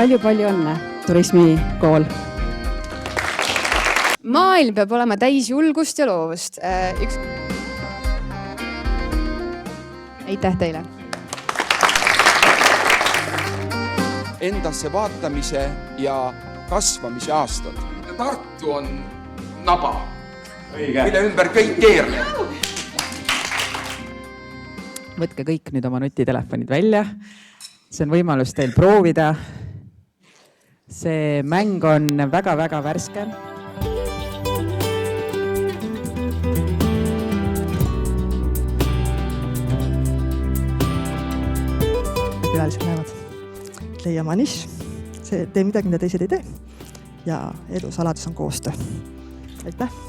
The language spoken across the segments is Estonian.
Palju õnne, turismikool! Maailm peab olema täis julgust ja loovust. Aitäh teile! Endasse vaatamise ja kasvamise aastad. Tartu on naba, mille ümber kõik keerleb. Võtke kõik nüüd oma nutitelefonid välja. See on võimalus teil proovida. See mäng on väga värske. Külalised näevad. Leia oma nišš. Tee midagi, mida teised ei tee. Ja edu saladus on koostöö. Aitäh!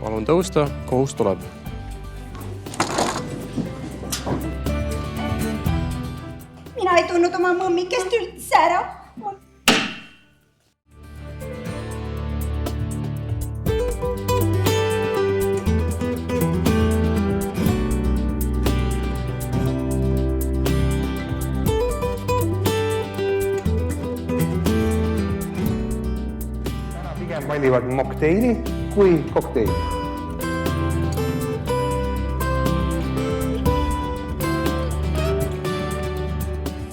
Palun tõusta, kohus tuleb. Mina ei tulnud oma mõmmikest üldse ära. Täna pigem valivad mokteili kui kokteili.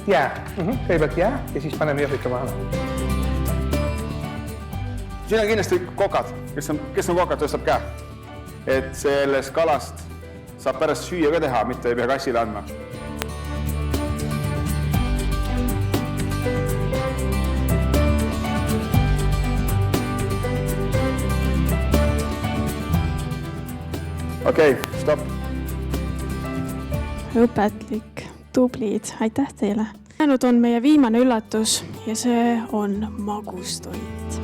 Jää. Kõigepealt jää ja siis paneme jõhvika vahele. Siin on kindlasti kokad. Kes on kokad, tõstab käe. Et sellest kalast saab pärast süüa ka teha, mitte ei pea kassile andma. Okei, stop. Õpetlik, tublid, aitäh teile. Jäänud on meie viimane üllatus ja see on magustoit.